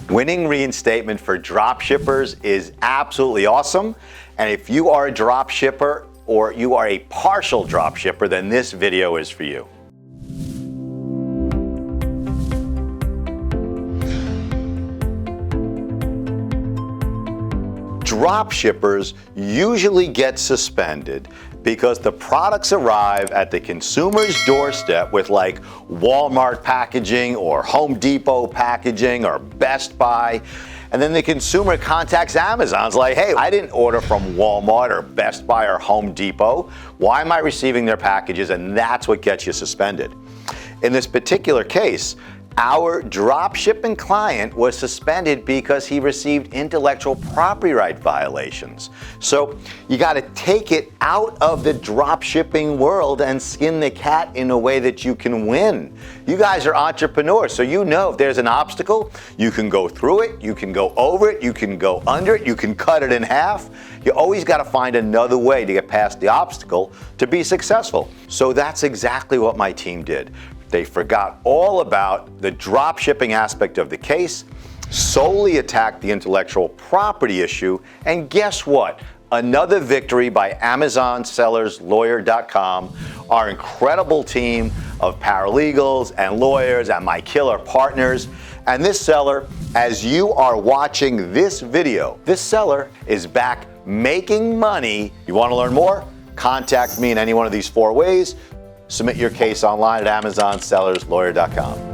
Winning reinstatement for drop shippers is absolutely awesome. And if you are a drop shipper or you are a partial drop shipper, then this video is for you. Drop shippers usually get suspended because the products arrive at the consumer's doorstep with like Walmart packaging or Home Depot packaging or Best Buy. And then the consumer contacts Amazon's like, hey, I didn't order from Walmart or Best Buy or Home Depot. Why am I receiving their packages? And that's what gets you suspended. In this particular case, our dropshipping client was suspended because he received intellectual property right violations. So you got to take it out of the dropshipping world and skin the cat in a way that you can win. You guys are entrepreneurs, so you know if there's an obstacle, you can go through it, you can go over it, you can go under it, you can cut it in half. You always got to find another way to get past the obstacle to be successful. So that's exactly what my team did. They forgot all about the drop shipping aspect of the case, solely attacked the intellectual property issue, and guess what? Another victory by AmazonSellersLawyer.com, our incredible team of paralegals and lawyers and my killer partners. And this seller, as you are watching this video, this seller is back making money. You want to learn more? Contact me in any one of these 4 ways. Submit your case online at AmazonSellersLawyer.com.